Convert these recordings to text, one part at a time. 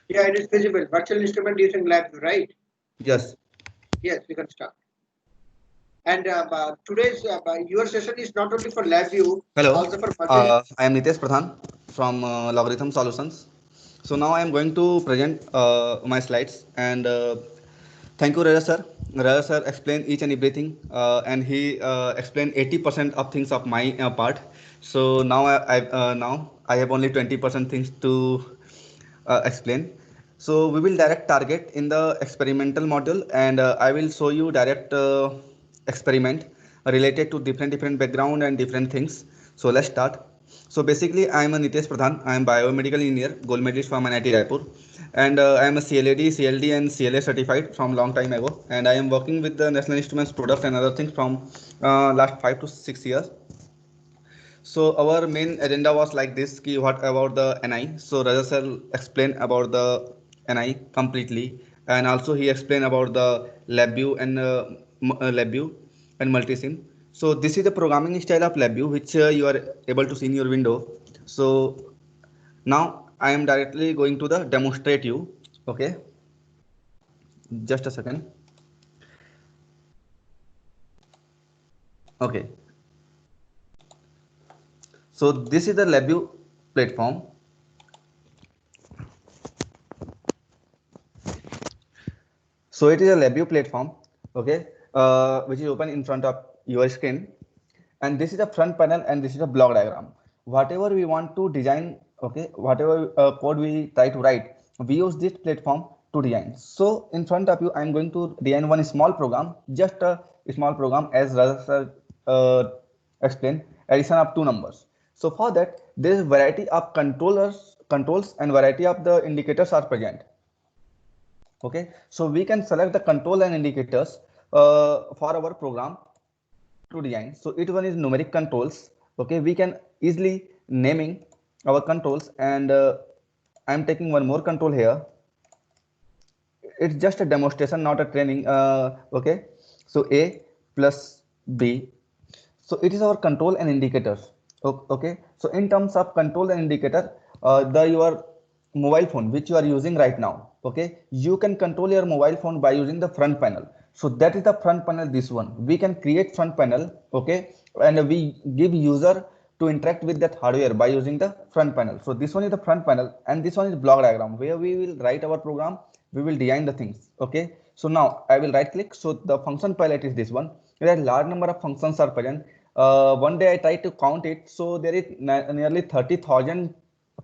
Yeah, it is visible. Virtual instrument using LabVIEW, right? Yes. Yes, we can start. And today's your session is not only for LabVIEW, Hello, also for virtual. I am Nitesh Pradhan from Logarithm Solutions. So now I am going to present my slides and thank you Raja sir. Raja sir explained each and everything and he explained 80% of things of my part. So now I have only 20% things to explain. So we will direct target in the experimental module and I will show you direct experiment related to different background and different things. So let's start. So basically I am a Nitesh Pradhan. I am biomedical engineer, gold medalist from NIT Raipur, and I am a CLAD, CLD and CLA certified from long time ago, and I am working with the National Instruments products and other things from last 5 to 6 years. So our main agenda was like this: ki what about the NI? So Raja sir explained about the NI completely, and also he explained about the LabVIEW and LabVIEW and multisim. So this is the programming style of LabVIEW which you are able to see in your window. So now I am directly going to the demonstrate you. Okay, just a second. Okay, so this is the LabVIEW platform. So it is a LabVIEW platform, okay, which is open in front of your screen. And this is a front panel and this is a block diagram. Whatever we want to design, okay, whatever code we try to write, we use this platform to design. So in front of you, I'm going to design one small program, just a small program as Raja explained, addition of two numbers. So for that, there is variety of controls and variety of the indicators are present. Okay, so we can select the control and indicators for our program to design. So it one is numeric controls. Okay, we can easily naming our controls, and I'm taking one more control here. It's just a demonstration, not a training. Okay, so A plus B. So it is our control and indicators. Okay, so in terms of control and indicator, the your mobile phone which you are using right now, okay, you can control your mobile phone by using the front panel. So that is the front panel. This one we can create front panel, okay, and we give user to interact with that hardware by using the front panel. So this one is the front panel, and this one is block diagram where we will write our program, we will design the things. Okay, so now I will right click. So the function palette is this one. There are large number of functions are present. One day I tried to count it, so there is nearly 30,000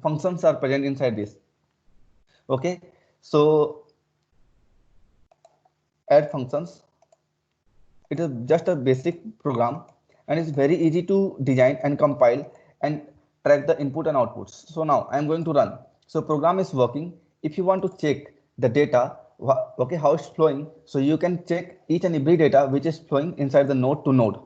functions are present inside this. Okay, so add functions. It is just a basic program and it's very easy to design and compile and track the input and outputs. So now I'm going to run. So program is working. If you want to check the data, okay, how it's flowing, so you can check each and every data which is flowing inside the node to node.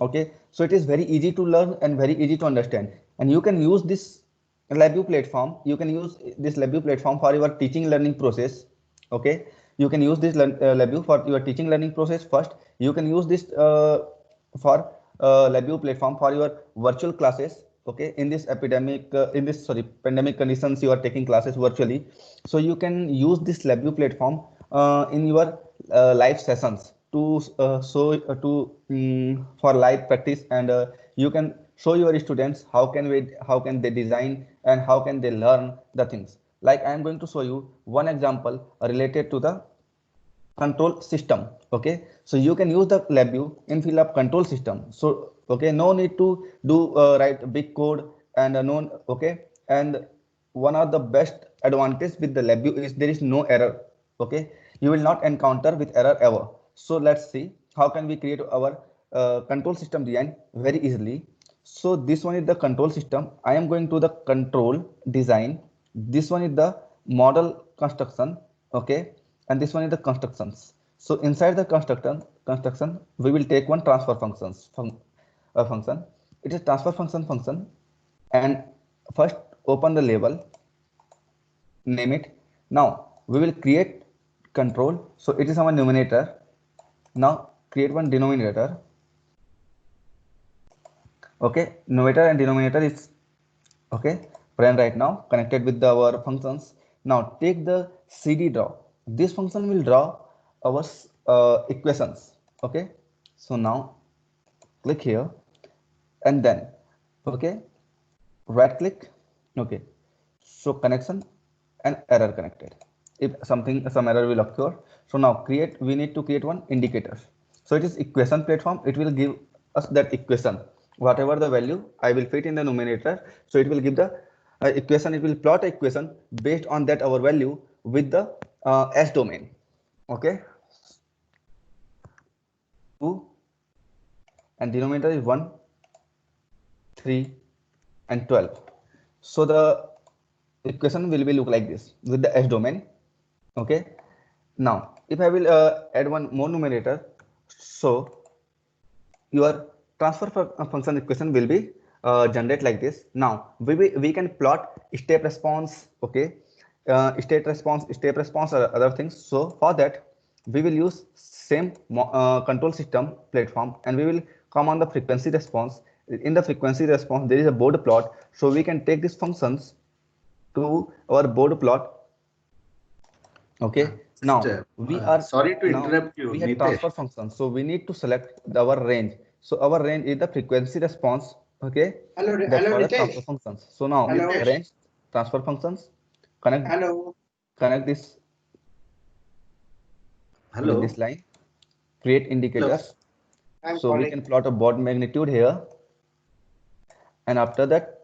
Okay, so it is very easy to learn and very easy to understand, and you can use this LabVIEW platform. You can use this LabVIEW platform for your teaching learning process. Okay, you can use this LabVIEW for your teaching learning process first. You can use this for LabVIEW platform for your virtual classes. Okay, in this pandemic conditions, you are taking classes virtually, so you can use this LabVIEW platform in your live sessions to for live practice, and you can show your students how can they design and how can they learn the things. Like I am going to show you one example related to the control system. Okay, so you can use the LabVIEW in field of control system. So okay, no need to do write big code and okay, and one of the best advantage with the LabVIEW is there is no error. Okay, you will not encounter with error ever. So let's see how can we create our control system design very easily. So this one is the control system. I am going to the control design. This one is the model construction. Okay, and this one is the constructions. So inside the construction we will take one transfer function. It is transfer function, and first open the label, name it. Now we will create control. So it is our numerator. Now create one denominator. Okay, numerator and denominator is okay present right now connected with our functions. Now take the CD draw. This function will draw our equations. Okay. So now click here and then okay, right click. Okay. So connection and error connected. If some error will occur. So now we need to create one indicator. So it is equation platform. It will give us that equation. Whatever the value I will fit in the numerator. So it will give the equation. It will plot equation based on that our value with the S domain. Okay. 2 and denominator is 1, 3 and 12. So the equation will be look like this with the S domain. Okay. Now if I will add one more numerator, so your transfer function equation will be generate like this. Now we can plot step response. Okay. Step response or other things. So for that we will use same control system platform, and we will come on the frequency response. In the frequency response there is a board plot, so we can take these functions to our board plot. Okay. Now we are sorry to now interrupt you, we have Nitesh. transfer function, so we need to select our range. So our range is the frequency response. Okay. Hello, That's hello, for the Nitesh. transfer functions. So now Hello. range transfer functions connect Hello. this Hello. with this line, create indicators. I'm So we calling. can plot a baud magnitude here, and after that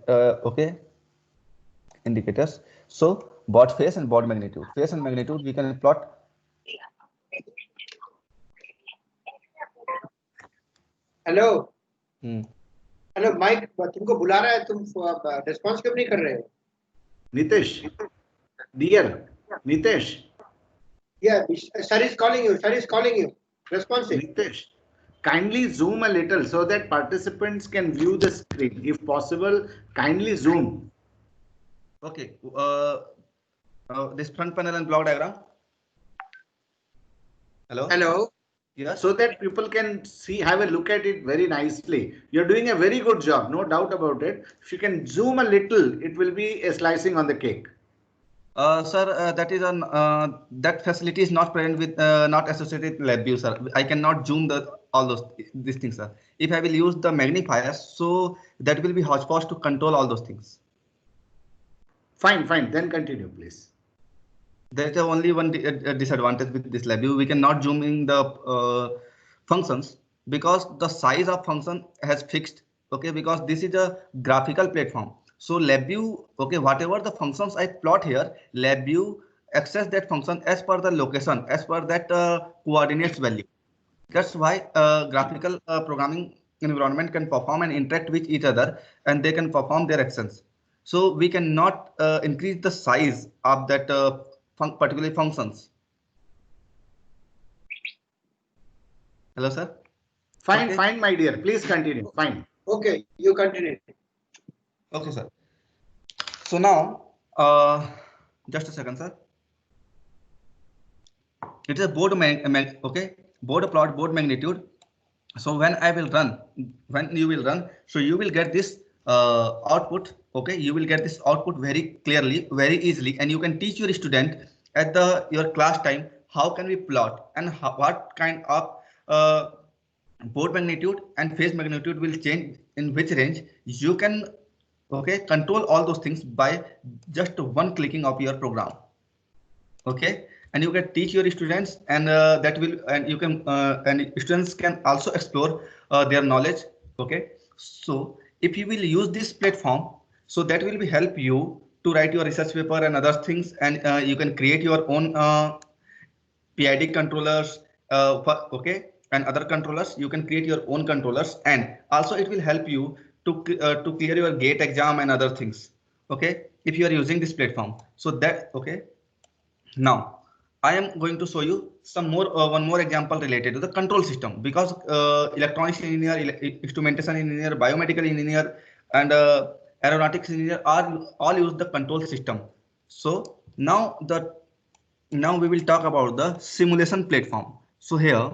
okay, indicators. So baud phase and baud magnitude. Phase and magnitude we can plot. Hello Hmm. Hello Mike तुमको बुला रहा है, तुम response क्यों नहीं कर रहे हो? Nitesh, dear Nitesh. Yeah, sir is calling you. Sir is calling you. Responsive. Nitesh, kindly zoom a little so that participants can view the screen. If possible, kindly zoom. Okay. This front panel and block diagram. Hello. Hello. Yes. So that people can see, have a look at it very nicely. You're doing a very good job, no doubt about it. If you can zoom a little, it will be a slicing on the cake. Sir, that is an that facility is not present with not associated with LabVIEW, sir. I cannot zoom these things, sir. If I will use the magnifier, so that will be hodgepodge to control all those things. Fine, fine. Then continue, please. There is only one disadvantage with this LabVIEW. We cannot zoom in the functions because the size of function has fixed. Okay, because this is a graphical platform. So LabVIEW, okay, whatever the functions I plot here, LabVIEW access that function as per the location, as per that coordinates value. That's why graphical programming environment can perform and interact with each other, and they can perform their actions. So we cannot increase the size of that particular functions. Hello, sir. Fine, Okay. fine, my dear. Please continue. Fine. Okay, you continue. Okay, sir. So now, just a second, sir. It is a board okay, board plot, board magnitude. So when I will run, when you will run, so you will get this output. Okay, you will get this output very clearly, very easily, and you can teach your student at your class time how can we plot and what kind of board magnitude and phase magnitude will change in which range. You can okay control all those things by just one clicking of your program. Okay, and you can teach your students, and that will, and you can and students can also explore their knowledge. Okay, so if you will use this platform, so that will be help you to write your research paper and other things, and you can create your own PID controllers, okay, and other controllers. You can create your own controllers, and also it will help you to clear your GATE exam and other things. Okay, if you are using this platform, so that okay. Now I am going to show you some more one more example related to the control system, because electronics engineer, instrumentation engineer, biomedical engineer, and aeronautics engineer all use the control system. So now we will talk about the simulation platform. So here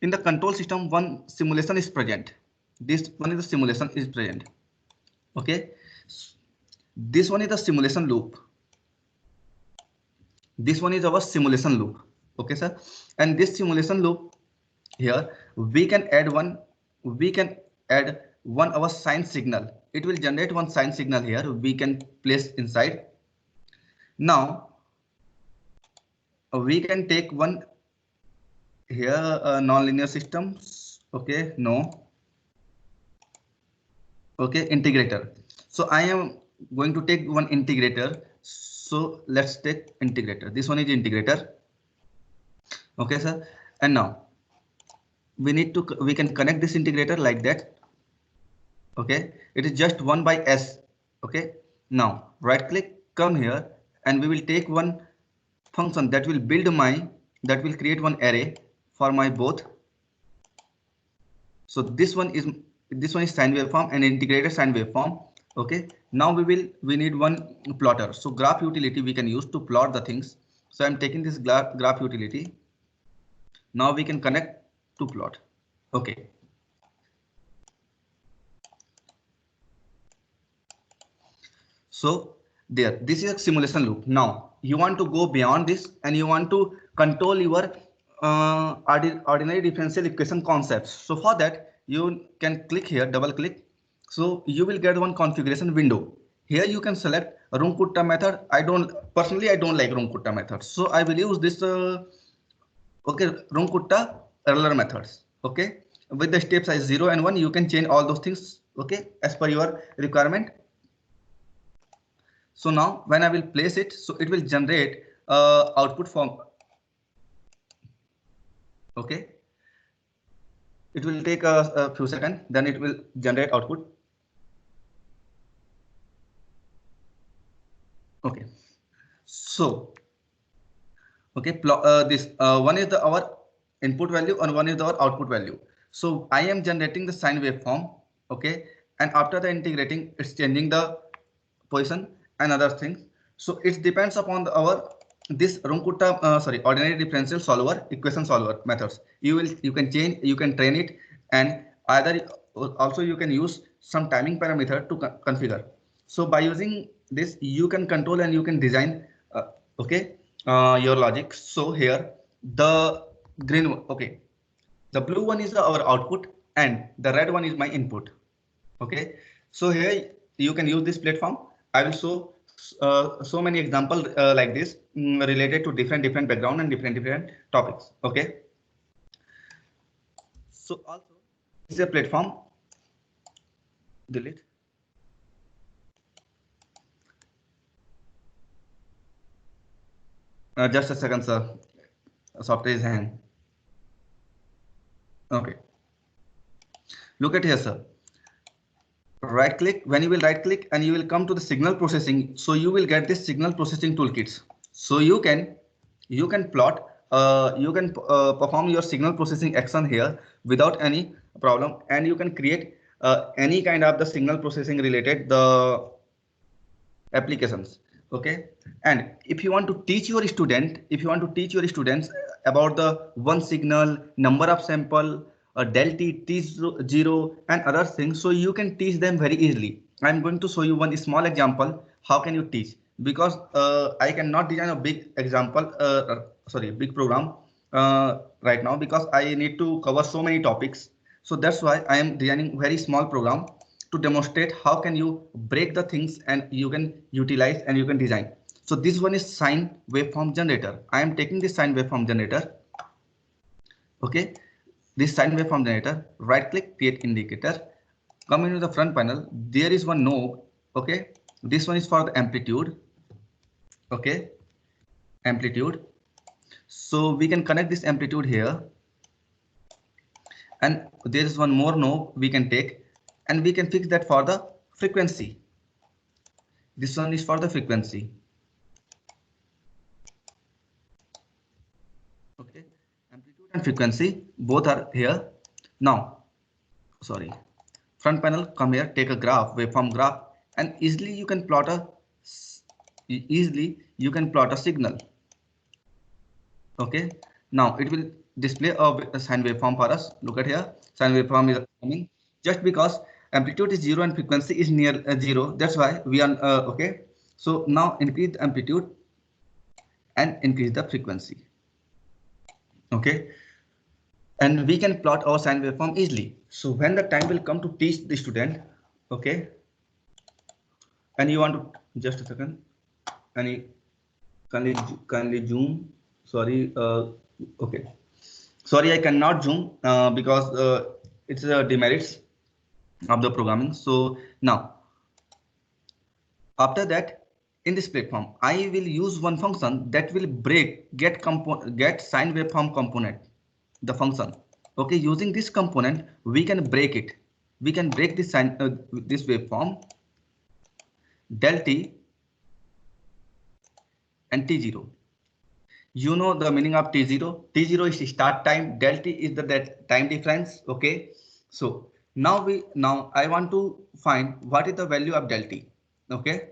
in the control system, one simulation is present. This one is the simulation is present. Okay, this one is the simulation loop. This one is our simulation loop. Okay, sir. And this simulation loop here, we can add one our sine signal. It will generate one sine signal here. We can place inside. Now we can take one here non-linear systems. Okay, no. Okay, integrator. So I am going to take one integrator. So let's take integrator. This one is integrator. Okay, sir. And now we can connect this integrator like that. Okay, it is just 1 by s. Okay, now right click, come here, and we will take one function that will create one array for my both. So this one is sine waveform and integrated sine waveform. Okay, now we need one plotter. So graph utility we can use to plot the things. So I'm taking this graph utility. Now we can connect to plot. Okay. So there, this is a simulation loop. Now you want to go beyond this and you want to control your ordinary differential equation concepts. So for that, you can click here, double click. So you will get one configuration window. Here you can select Runge-Kutta method. Personally, I don't like Runge-Kutta method. So I will use this okay, Runge-Kutta Euler methods. Okay, with the step size 0 and 1, you can change all those things. Okay, as per your requirement. So now when I will place it, so it will generate output form. Okay, it will take a few seconds, then it will generate output. Okay, so okay, this one is our input value and one is our output value. So I am generating the sine waveform. Okay, and after the integrating, it's changing the position and other things. So it depends upon this Runge-Kutta ordinary differential solver, equation solver methods. You can change, you can train it, and either also you can use some timing parameter to configure. So by using this, you can control and you can design your logic. So here the green one, okay, the blue one is our output and the red one is my input. Okay, so here you can use this platform. I will show so many examples like this related to different background and different topics. Okay, so also this is a platform. Delete. Just a second, sir. Software is hang. Okay, look at here, sir. Right click, when you will right click and you will come to the signal processing, so you will get this signal processing toolkits. So you can plot, perform your signal processing action here without any problem, and you can create any kind of the signal processing related the applications. Okay, and if you want to teach your students about the one signal, number of sample, del t, t0 and other things, so you can teach them very easily. I'm going to show you one small example. How can you teach? Because I cannot design a big example, big program right now, because I need to cover so many topics. So that's why I am designing very small program to demonstrate how can you break the things and you can utilize and you can design. So this one is sine waveform generator. I am taking this sine waveform generator. Okay, this sine waveform generator, right click, create indicator, come into the front panel. There is one knob. Okay, this one is for the amplitude. Okay, amplitude. So we can connect this amplitude here, and there is one more knob we can take, and we can fix that for the frequency. This one is for the frequency. Okay, amplitude and frequency both are here. Now, front panel, come here, take a graph, waveform graph, and easily you can plot a signal. Okay, now it will display a sine waveform for us. Look at here, sine waveform is coming. Just because amplitude is 0 and frequency is near 0, that's why we are okay. So now increase the amplitude and increase the frequency. Okay, and we can plot our sine waveform easily. So when the time will come to teach the student, okay, and you want to just a second, and kindly zoom. Sorry, okay. Sorry, I cannot zoom because it's demerits of the programming. So now, after that, in this platform, I will use one function that will break get sine waveform component, the function. Okay, using this component, we can break it. We can break this this waveform del t and t0. You know the meaning of t0. T0 is start time. Del t is the time difference. Okay. So now I want to find what is the value of del t. Okay.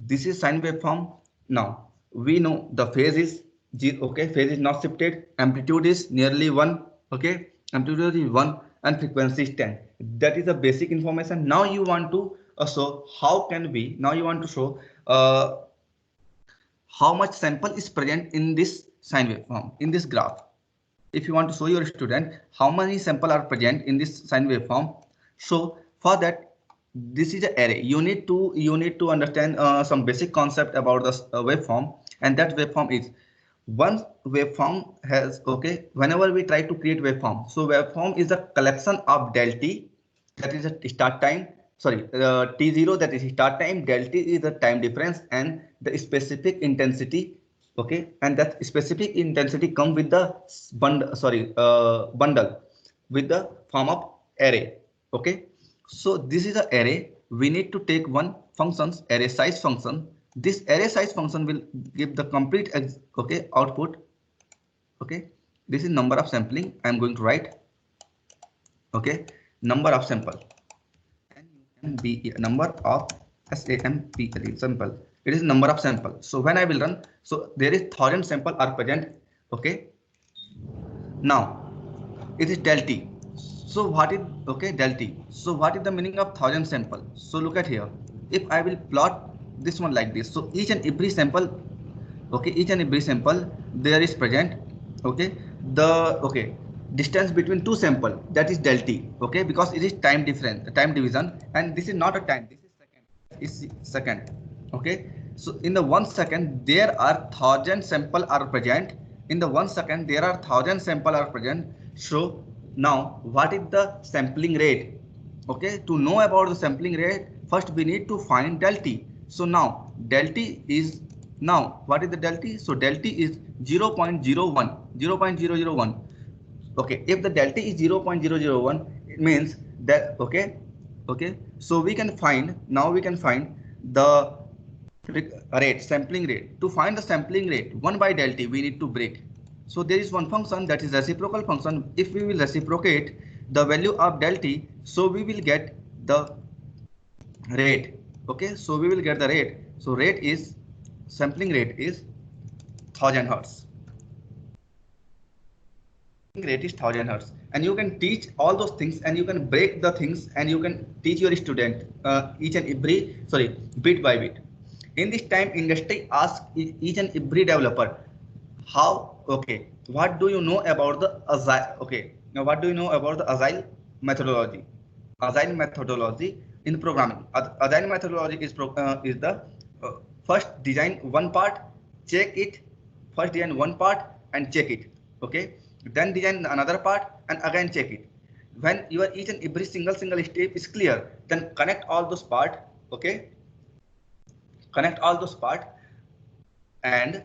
This is sine waveform. Now we know the phase is 0. Okay. Phase is not shifted. Amplitude is nearly 1. Okay. Amplitude is 1 and frequency is 10. That is the basic information. Now you want to show how can we. Now you want to show how much sample is present in this sine waveform, in this graph. If you want to show your student how many sample are present in this sine waveform, so for that, this is an array. You need to understand some basic concept about the waveform, and that waveform is one waveform has, okay, whenever we try to create waveform, so waveform is a collection of del t, that is a start time. Sorry, t0, that is start time, del t is the time difference, and the specific intensity. Okay, and that specific intensity come with the bundle with the form of array. Okay, so this is an array. We need to take one functions, array size function. This array size function will give the complete okay output. Okay, this is number of sampling. I am going to write. Okay, number of sample. Be number of sample sample. It is number of sample. So when I will run, so there is 1000 sample are present. Okay. Now it is del t. So what is, okay, del t. So what is the meaning of 1000 sample? So look at here. If I will plot this one like this, so each and every sample, okay, each and every sample there is present. Okay, the distance between two sample, that is del t. Okay, because it is time difference, time division, and this is not a time, this is second, is second. Okay, so in the 1 second there are 1000 sample are present. In the 1 second there are 1000 sample are present. So now what is the sampling rate? Okay, to know about the sampling rate, first we need to find del t. So now del t is, now what is the del t? So del t is 0.01. Okay, if the del t is 0.001, it means that, okay, so we can find, now we can find the rate, sampling rate. To find the sampling rate, 1 by del t, we need to break. So there is one function, that is reciprocal function. If we will reciprocate the value of del t, so we will get the rate. Okay, so we will get the rate. So rate is, sampling rate is 1000 hertz. Rate is 1000 hertz, and you can teach all those things, and you can break the things, and you can teach your student each and every, sorry, bit by bit. In this time, industry asks each and every developer how, okay, what do you know about the agile? Okay, now what do you know about the agile methodology? Agile methodology in programming. Agile methodology is the first design one part, check it, first design one part and check it. Okay, then design another part and again check it. When your each and every single step is clear, then connect all those parts. Okay, connect all those parts and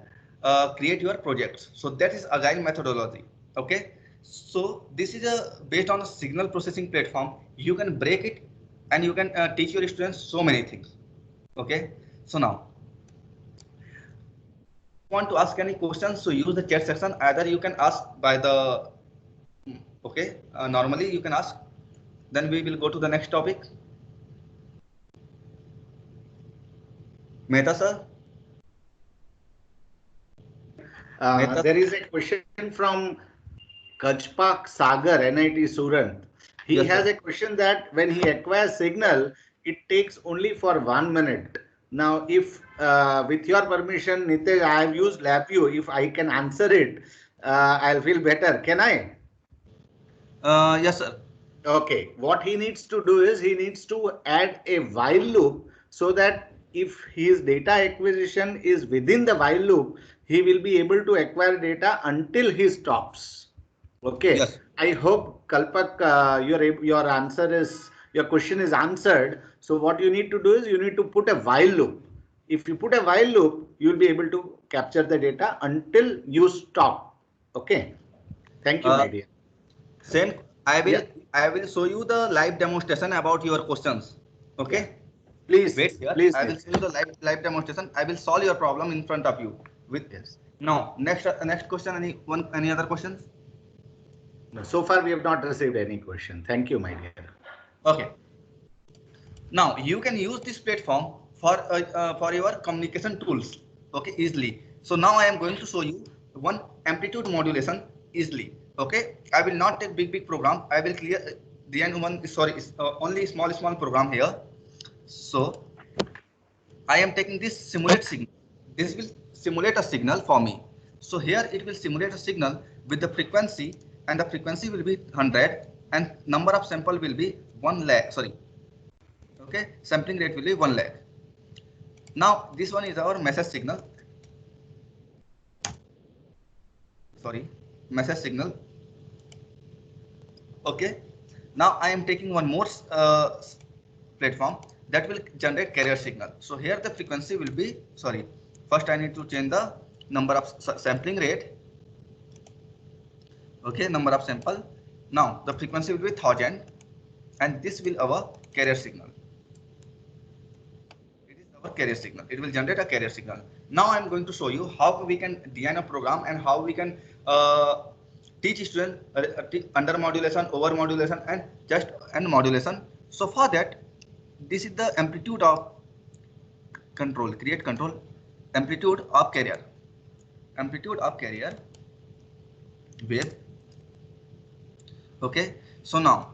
create your projects. So that is agile methodology. Okay, so this is based on a signal processing platform. You can break it and you can teach your students so many things. Okay, so now want to ask any questions, so use the chat section. Either you can ask by the, okay, normally you can ask, then we will go to the next topic. Mehta sir. There is a question from Kachpak Sagar, NIT Surat. He has a question that when he acquires signal, it takes only for 1 minute. Now, if with your permission, Nitesh, I have used LabVIEW. If I can answer it, I'll feel better. Can I? Yes, sir. Okay. What he needs to do is he needs to add a while loop so that if his data acquisition is within the while loop, he will be able to acquire data until he stops. Okay. Yes. I hope Kalpak, your answer is your question is answered. So what you need to do is you need to put a while loop. If you put a while loop, you will be able to capture the data until you stop. Okay. Thank you, Uh, my dear. Same. Yeah. I will show you the live demonstration about your questions. Yeah. Okay. Please, Wait here. please, I will Nitesh. show you the live demonstration. I will solve your problem in front of you. With Yes. now next question. Any other questions? No, so far we have not received any question. Thank you, my dear. Okay. Now you can use this platform for your communication tools. Okay, easily. So now I am going to show you one amplitude modulation easily. Okay, I will not take big program. I will clear the end one. Sorry, only small program here. So I am taking this simulate signal. This will simulate a signal for me. So here it will simulate a signal with the frequency, and the frequency will be 100 and number of sample will be 1 lakh. Sorry. Okay, sampling rate will be 1 lakh. Now this one is our message signal. Sorry, message signal. Okay. Now I am taking one more platform that will generate carrier signal. So here the frequency will be, sorry, first I need to change the number of sampling rate. Okay, number of sample. Now the frequency will be 1000 and this will our carrier signal. It is our carrier signal. It will generate a carrier signal. Now I am going to show you how we can design a program and how we can teach students under modulation, over modulation, and just and modulation. So for that, this is the amplitude of control. Create control amplitude of carrier. Amplitude of carrier wave. Okay. So now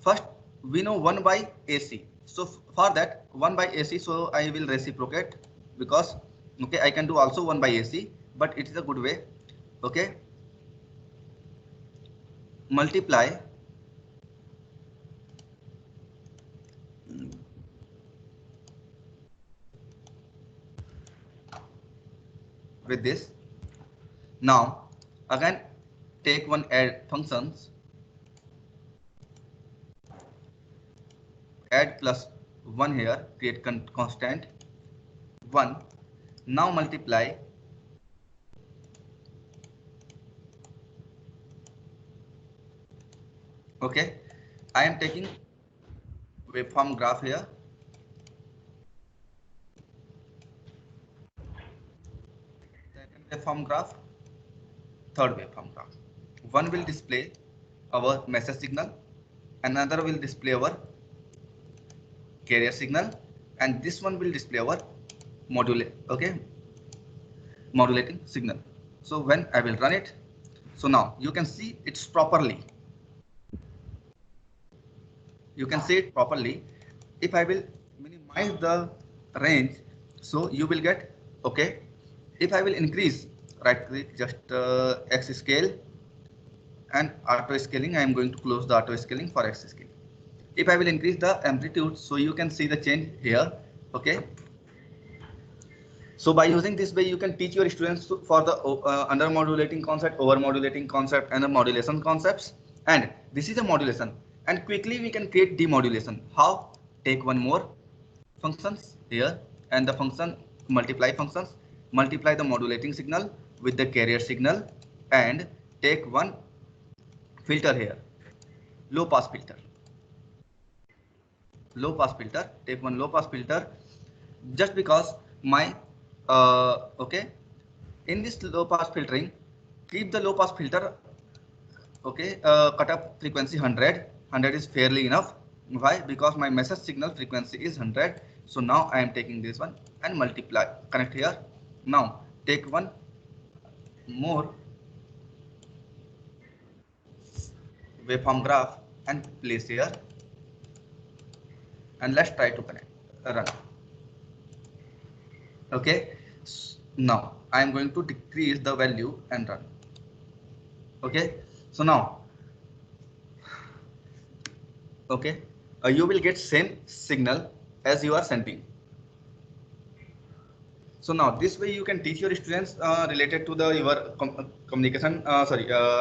first we know 1 by AC. So for that 1 by AC, so I will reciprocate because okay I can do also 1 by AC, but it is a good way. Okay, multiply with this. Now again take one add functions, add plus 1 here, create constant 1. Now multiply okay. I am taking waveform graph here. Second waveform graph, third waveform graph. One will display our message signal, another will display our carrier signal, and this one will display our modulating signal. So when I will run it, so now you can see it's properly. You can see it properly. If I will minimize the range, so you will get okay. If I will increase, right click just X scale and auto scaling, I am going to close the auto scaling for X scale. If I will increase the amplitude, so you can see the change here. Okay. So by using this way, you can teach your students for the under modulating concept, over modulating concept, and the modulation concepts. And this is a modulation. And quickly we can create demodulation. How? Take one more functions here, and the function multiply functions. Multiply the modulating signal with the carrier signal, and take one filter here, low pass filter. Low pass filter. Take one low pass filter, just because my okay, in this low pass filtering, keep the low pass filter okay, cutoff frequency 100 is fairly enough. Why? Because my message signal frequency is 100. So now I am taking this one and multiply, connect here. Now take one more waveform graph and place here, and let's try to connect run. Okay, now I am going to decrease the value and run. Okay, so now, okay, you will get same signal as you are sending. So now this way you can teach your students related to the your communication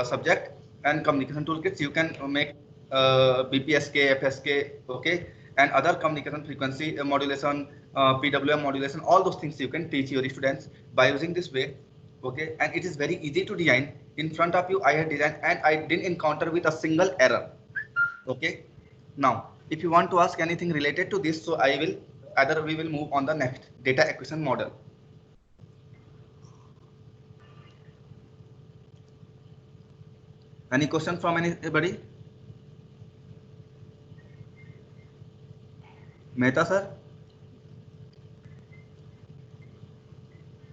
subject and communication toolkits. You can make BPSK, FSK, okay, and other communication frequency modulation, PWM modulation, all those things you can teach your students by using this way, okay. And it is very easy to design. In front of you I had designed and I didn't encounter with a single error, okay. Now if you want to ask anything related to this, so I will either we will move on the next data acquisition model. Any question from anybody? Mehta sir?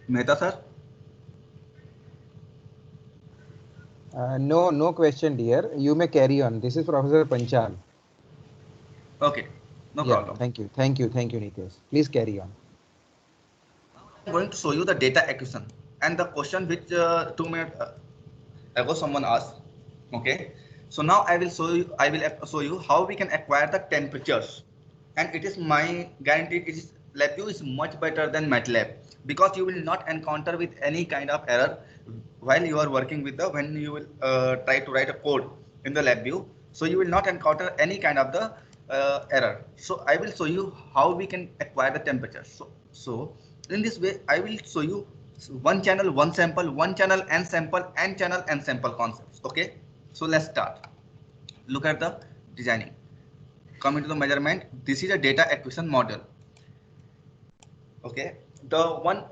Mehta sir? No question, dear. You may carry on. This is Professor Panchal. Okay, no problem. Thank you, Nitesh. Please carry on. I'm going to show you the data acquisition and the question which 2 minutes ago someone asked. Okay, so now I will show you how we can acquire the temperatures, and it is my guarantee. It is LabVIEW is much better than MATLAB because you will not encounter with any kind of error while you are working with the when you will try to write a code in the LabVIEW. So you will not encounter any kind of the error. So I will show you how we can acquire the temperatures. So in this way I will show you one channel, one sample, one channel and sample and channel and sample concepts. Okay, so let's start. Look at the designing. Come into the measurement. This is a data acquisition model. Okay, the one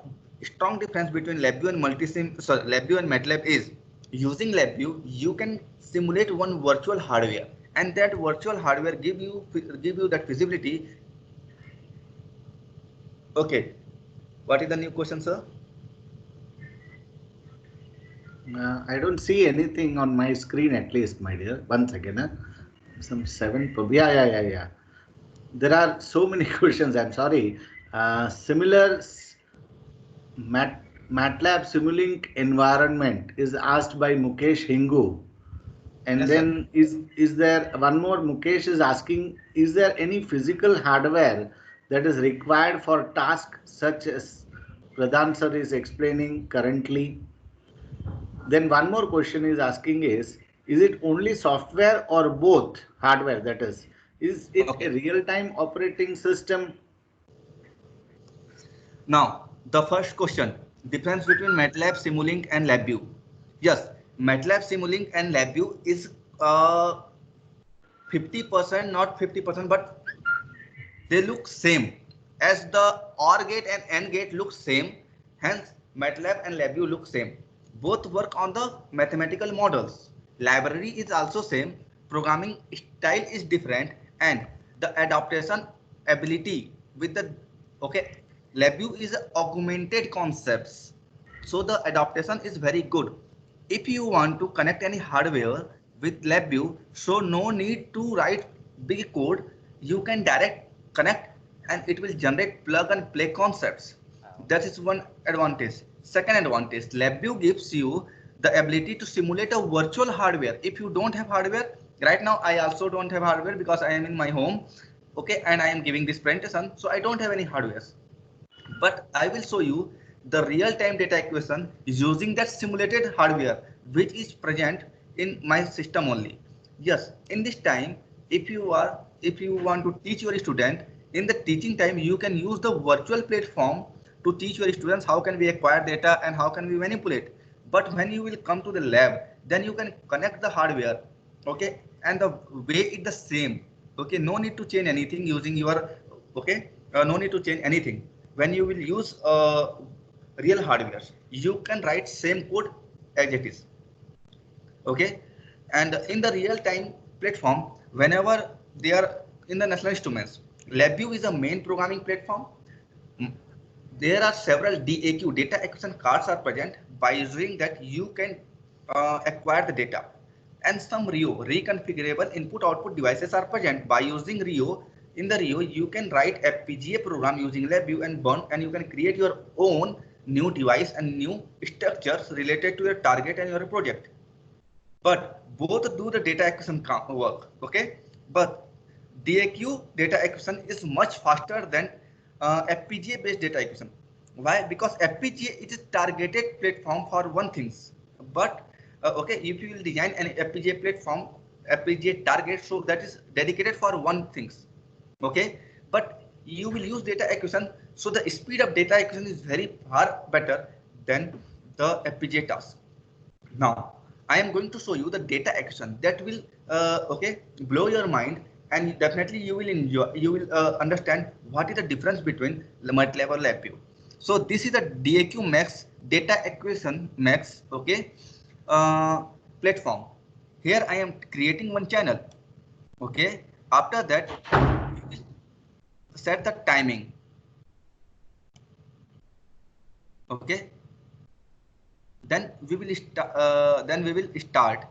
strong difference between LabVIEW and LabVIEW and MATLAB is using LabVIEW you can simulate one virtual hardware, and that virtual hardware give you that feasibility. Okay, what is the new question, sir? I don't see anything on my screen, at least, my dear. One second. Some 7. Yeah. There are so many questions. I'm sorry. Similar MATLAB Simulink environment is asked by Mukesh Hingu. And yes, then is there one more? Mukesh is asking, is there any physical hardware that is required for tasks such as Pradhan sir is explaining currently? Then one more question is asking is it only software or both hardware? That is it a real-time operating system? Now, the first question, difference between MATLAB Simulink and LabVIEW. Yes, MATLAB Simulink and LabVIEW is 50%, not 50%, but they look same. As the OR gate and AND gate look same, hence MATLAB and LabVIEW look same. Both work on the mathematical models. Library is also same, programming style is different, and the adaptation ability with the LabVIEW is augmented concepts, so the adaptation is very good. If you want to connect any hardware with LabVIEW, so no need to write big code, you can direct connect and it will generate plug and play concepts. That is one advantage. Second advantage, LabVIEW gives you the ability to simulate a virtual hardware. If you don't have hardware, right now I also don't have hardware because I am in my home, okay, and I am giving this presentation, so I don't have any hardware. But I will show you the real-time data acquisition using that simulated hardware which is present in my system only. Yes, in this time, if you want to teach your student, in the teaching time you can use the virtual platform to teach your students how can we acquire data and how can we manipulate. But when you will come to the lab, then you can connect the hardware, okay, and the way is the same, okay, no need to change anything using your, okay, no need to change anything. When you will use real hardware, you can write same code as it is, okay. And in the real-time platform, whenever they are in the National Instruments, LabVIEW is a main programming platform. There are several DAQ, data acquisition cards are present. By using that, you can acquire the data. And some RIO, reconfigurable input-output devices are present. By using RIO, in the Rio, you can write FPGA program using LabVIEW and burn, and you can create your own new device and new structures related to your target and your project. But both do the data acquisition work, okay? But DAQ data acquisition is much faster than FPGA based data acquisition. Why? Because FPGA is a targeted platform for one things. But okay, if you will design an FPGA platform, FPGA target, so that is dedicated for one things. Okay, but you will use data acquisition, so the speed of data acquisition is very far better than the FPGA task. Now I am going to show you the data acquisition that will okay, blow your mind, and definitely you will enjoy, you will understand what is the difference between multi-level LabVIEW. So this is the DAQ Max data acquisition Max, okay, platform. Here I am creating one channel. Okay, after that set the timing. Okay, then we will start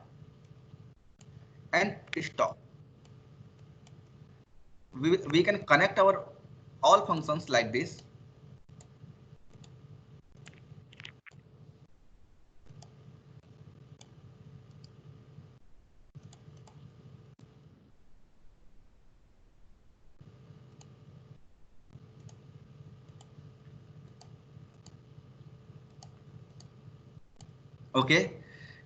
and stop. We can connect our all functions like this. Okay,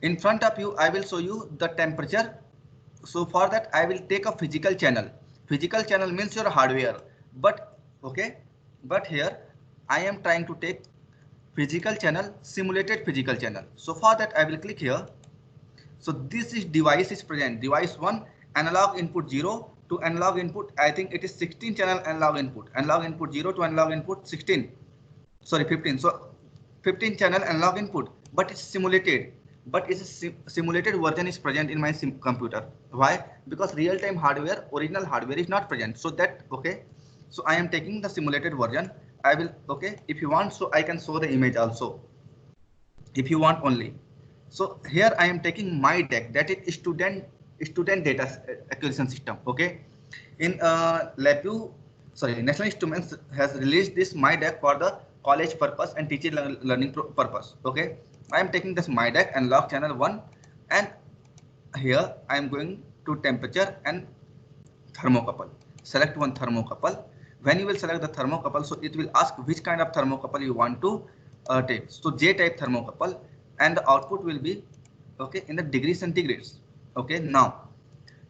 in front of you I will show you the temperature. So for that I will take a physical channel. Physical channel means your hardware, but okay, but here I am trying to take physical channel, simulated physical channel. So for that I will click here. So this is device is present, device 1, analog input 0 to analog input, I think it is 16 channel analog input 0 to analog input 16, sorry 15. So 15 channel analog input, but it's simulated, but it's a simulated version is present in my computer. Why? Because real-time hardware, original hardware is not present. So that, okay, so I am taking the simulated version. I will, okay, if you want, so I can show the image also if you want only. So here I am taking my deck, that is student data acquisition system. Okay, in LabVIEW, sorry, National Instruments has released this my deck for the college purpose and teacher learning purpose. Okay, I am taking this my deck and log channel 1, and here I am going to temperature and thermocouple. Select one thermocouple. When you will select the thermocouple, so it will ask which kind of thermocouple you want to take. So J type thermocouple, and the output will be okay in the degree centigrades. Okay, now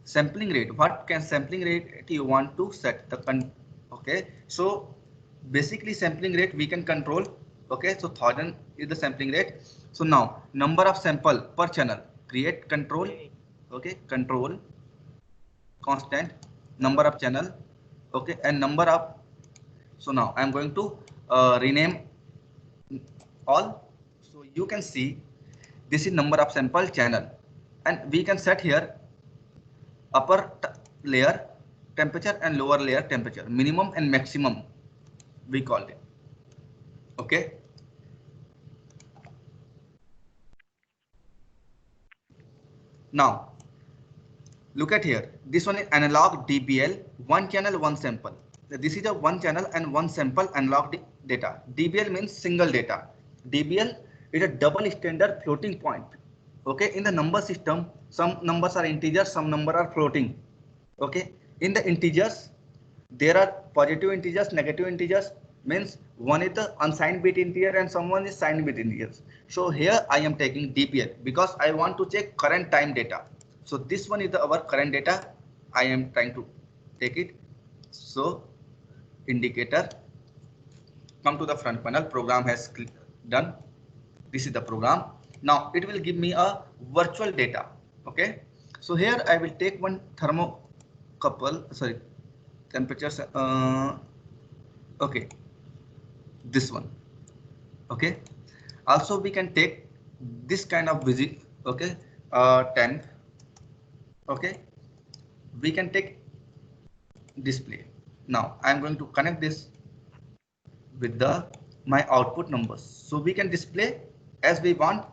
sampling rate. What can sampling rate you want to set the okay? So basically sampling rate we can control. Okay, so 1000 is the sampling rate. So now number of sample per channel, create control. Okay, control constant, number of channel, okay, and number of. So now I'm going to rename all. So you can see this is number of sample channel, and we can set here upper layer temperature and lower layer temperature, minimum and maximum we called it. Okay, now look at here, this one is analog DBL, one channel one sample. This is a one channel and one sample analog data. DBL means single data. DBL is a double standard floating point. Okay, in the number system, some numbers are integers, some number are floating. Okay, in the integers there are positive integers, negative integers, means one is the unsigned bit integer and someone is signed bit integers. So here I am taking DBL because I want to check current time data. So this one is our current data. I am trying to take it. So indicator, come to the front panel, program has done. This is the program. Now it will give me a virtual data. Okay, so here I will take one thermocouple, sorry, temperature, okay, this one. Okay, also we can take this kind of visit. Okay, 10. Okay, we can take display. Now I am going to connect this with the my output numbers, so we can display as we want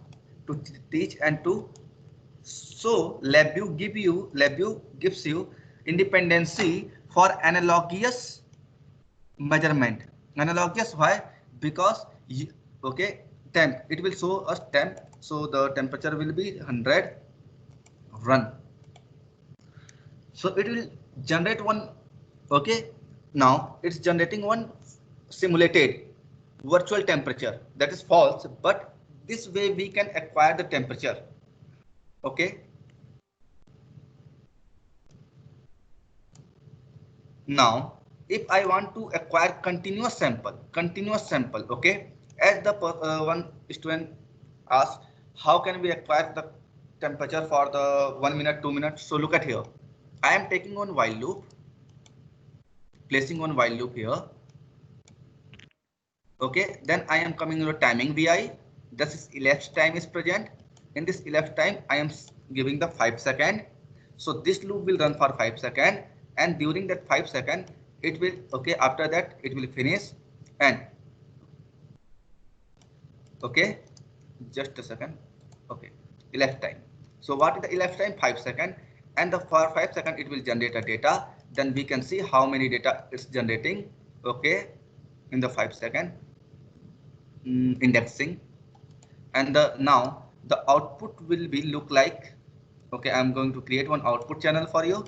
to teach and to. So LabVIEW gives you independency for analogous measurement. Analogous, why? Because okay, temp, it will show us temp, so the temperature will be 100, run. So it will generate one, okay, now it's generating one simulated virtual temperature, that is false, but this way we can acquire the temperature. Okay, now if I want to acquire continuous sample, okay, as the one student asked, how can we acquire the temperature for the 1 minute, 2 minutes? So look at here, I am taking on while loop, placing on while loop here. Okay, then I am coming to timing vi. This is elapsed time is present. In this elapsed time, I am giving the 5 seconds. So this loop will run for 5 seconds, and during that 5 seconds, it will, okay, after that it will finish. And okay, just a second. Okay, elapsed time. So what is the elapsed time? 5 seconds, and the for 5 seconds it will generate a data. Then we can see how many data it's generating. Okay, in the 5 seconds. Indexing, and now the output will be look like, okay, I'm going to create one output channel for you.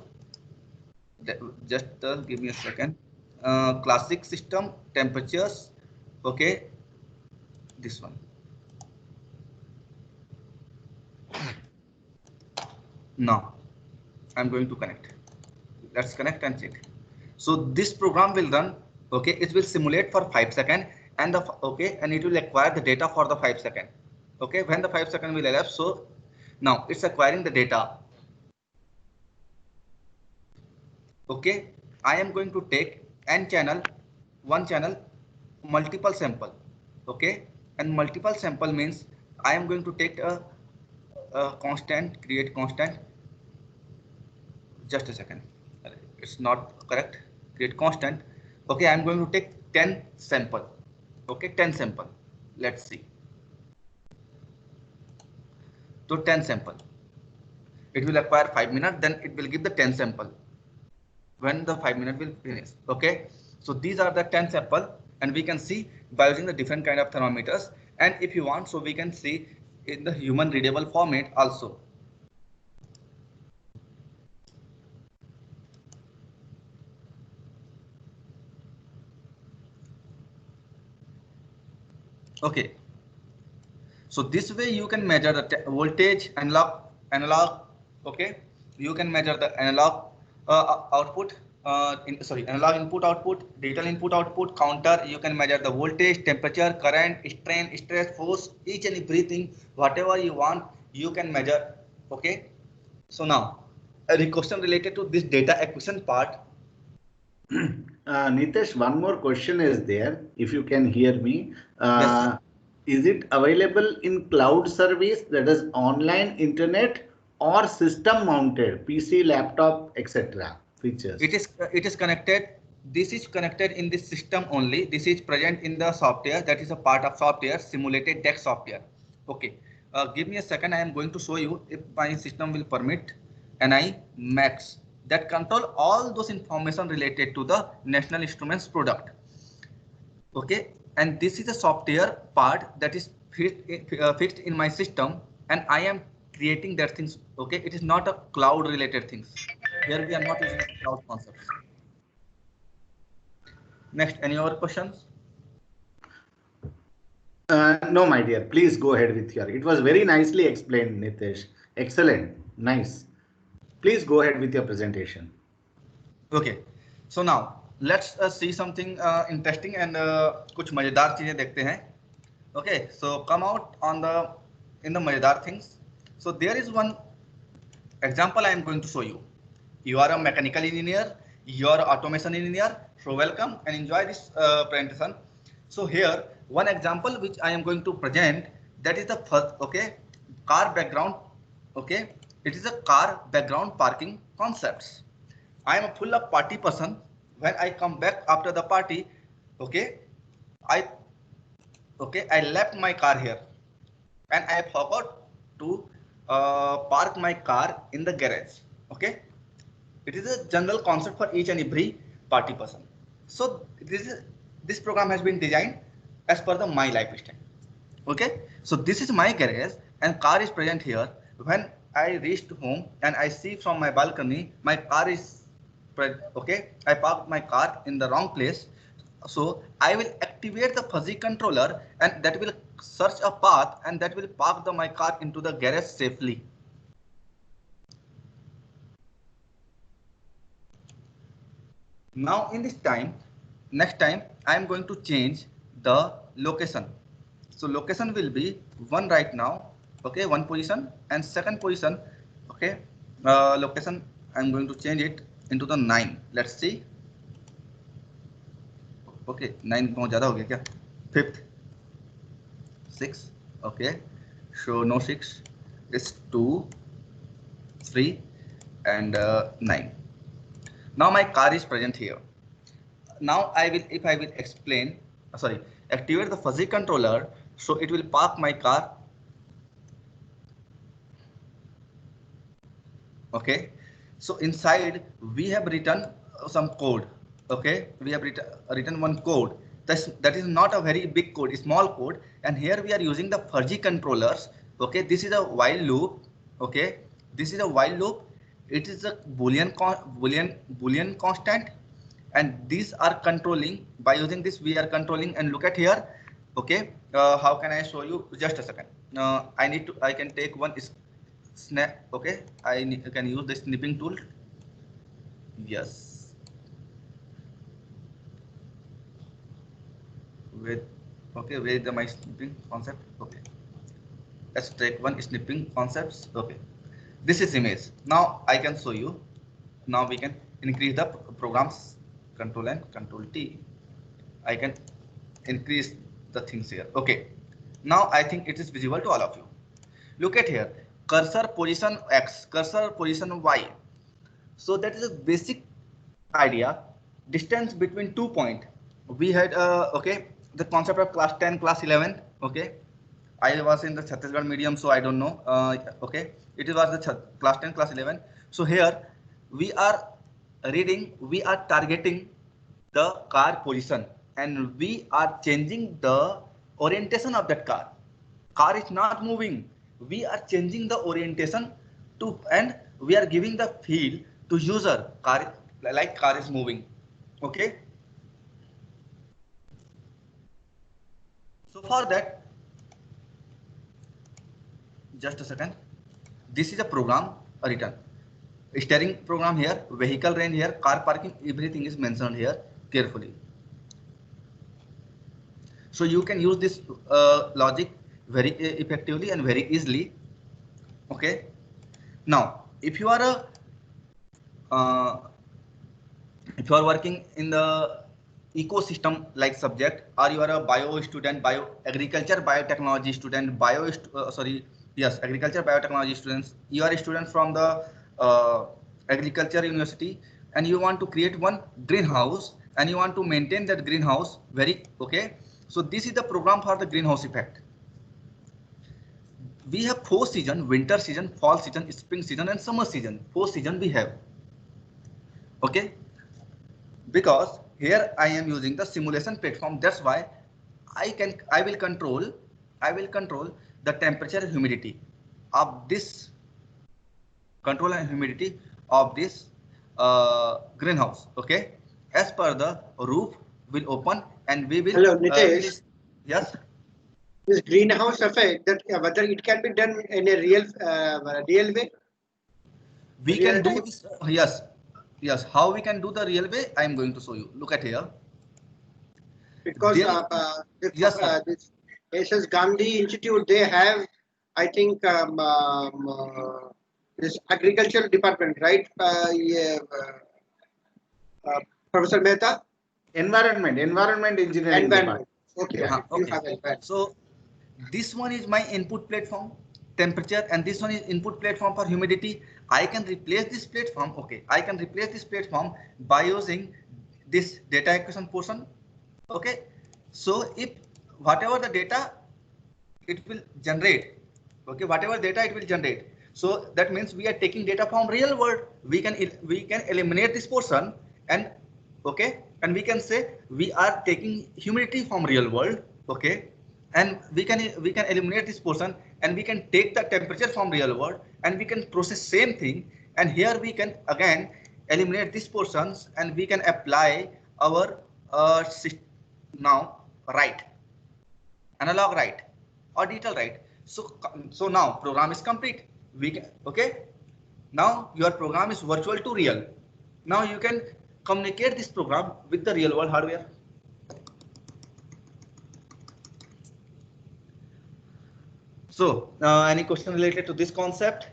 Just give me a second. Classic system temperatures, okay, this one. Now I'm going to connect. Let's connect and check. So this program will run, okay, it will simulate for 5 seconds, and the okay, and it will acquire the data for the 5 seconds. Okay, when the 5 seconds will elapse, so now it's acquiring the data. Okay, I am going to take n channel, one channel, multiple sample. Okay, and multiple sample means I am going to take a constant, create constant. Just a second, it's not correct. Create constant. Okay, I am going to take 10 sample. Okay, 10 sample. Let's see. So 10 sample. It will acquire 5 minutes, then it will give the 10 sample when the 5 minutes will finish. Okay, so these are the 10 sample, and we can see by using the different kind of thermometers. And if you want, so we can see in the human readable format also. Okay, so this way you can measure the voltage, analog. Okay, you can measure the analog output, analog input output, digital input output, counter. You can measure the voltage, temperature, current, strain, stress, force, each and everything, whatever you want, you can measure. Okay, so now a question related to this data acquisition part. Nitesh, one more question is there, if you can hear me. Yes. Is it available in cloud service, that is online internet, or system mounted PC, laptop, etc. features? It is connected. This is connected in this system only. This is present in the software, that is a part of software, simulated DEX software. Okay, give me a second. I am going to show you if my system will permit. NI Max, that control all those information related to the National Instruments product. Okay, and this is a software part that is fixed in my system, and I am creating that things. Okay, it is not a cloud related things. Here we are not using cloud concepts. Next, any other questions? No, my dear, please go ahead with your. It was very nicely explained, Nitesh. Excellent, nice. Please go ahead with your presentation. Okay, so now let's see something interesting and कुछ मजेदार चीजें देखते हैं. Okay, so come out on the in the मजेदार things. So there is one example I am going to show you. You are a mechanical engineer, you are an automation engineer. So welcome and enjoy this presentation. So here one example which I am going to present, that is the first. Okay, car background. Okay, it is a car background parking concepts. I am a full of party person. When I come back after the party, okay, I left my car here, and I forgot to park my car in the garage. Okay, It is a general concept for each and every party person. So this program has been designed as per the my lifestyle. Okay, so this is my garage and car is present here. When I reached home and I see from my balcony, my car is okay. I parked my car in the wrong place. So I will activate the fuzzy controller and that will search a path and that will park my car into the garage safely. Now in this time, next time I am going to change the location. So location will be 1 right now, okay, 1 position, and second position, okay, location I'm going to change it into the 9. Let's see. Okay, 9 बहुत ज़्यादा हो गया क्या? 5th, 6, okay, so no 6, it's 2, 3, and 9. Now my car is present here. Now if I will explain, sorry, activate the fuzzy controller, so it will park my car. Okay, so inside we have written some code. Okay, we have written one code. That is not a very big code, a small code, and here we are using the fuzzy controllers. Okay, this is a while loop. Okay, this is a while loop. It is a boolean constant, and these are controlling. By using this we are controlling, and look at here. Okay, how can I show you? Just a second. I can take one snap. Okay, I can use the snipping tool. Yes. Wait. Okay, where is my snipping concept? Okay. Let's take one snipping concepts. Okay. This is image. Now I can show you. Now we can increase the programs, control and control T. I can increase the things here. Okay. Now I think it is visible to all of you. Look at here. Cursor position X, cursor position Y. So that is a basic idea. Distance between 2 points. We had okay, the concept of class 10, class 11. Okay. I was in the Chhattisgarh medium, so I don't know. Okay, it was the class 10, class 11. So here we are reading, we are targeting the car position, and we are changing the orientation of that car. Car is not moving. We are changing the orientation to, and we are giving the feel to user car like car is moving. Okay. So for that, just a second. This is a program written. Steering program here, vehicle range here, car parking, everything is mentioned here carefully. So you can use this logic very effectively and very easily. Okay. Now, if you are working in the ecosystem like subject, or you are a bio student, agriculture biotechnology student, agriculture biotechnology students, you are a student from the agriculture university, and you want to create one greenhouse and you want to maintain that greenhouse very okay. So this is the program for the greenhouse effect. We have 4 seasons: winter season, fall season, spring season, and summer season. 4 seasons we have. Okay, because here I am using the simulation platform. That's why I will control the temperature and humidity of this greenhouse. Okay, as per the roof will open and we will. Hello, Nitesh. Yes. This greenhouse effect, that whether it can be done in a real way. We can do this. Yes. How we can do the real way? I am going to show you. Look at here. Because this SS Gandhi Institute, they have, I think, this agricultural department, right? Professor Mehta? Environment engineering. Environment. Okay. Yeah. Okay. So this one is my input platform, temperature, and this one is input platform for humidity. I can replace this platform. Okay, I can replace this platform by using this data acquisition portion. Okay, so if whatever the data it will generate, okay, whatever data it will generate. So that means we are taking data from real world. We can eliminate this portion, and okay, and we can say we are taking humidity from real world, okay, and we can eliminate this portion, and we can take the temperature from real world, and we can process same thing, and here we can again eliminate these portions, and we can apply our now write analog write or digital write. So now program is complete. We can, okay, now your program is virtual to real. Now you can communicate this program with the real world hardware. So any question related to this concept?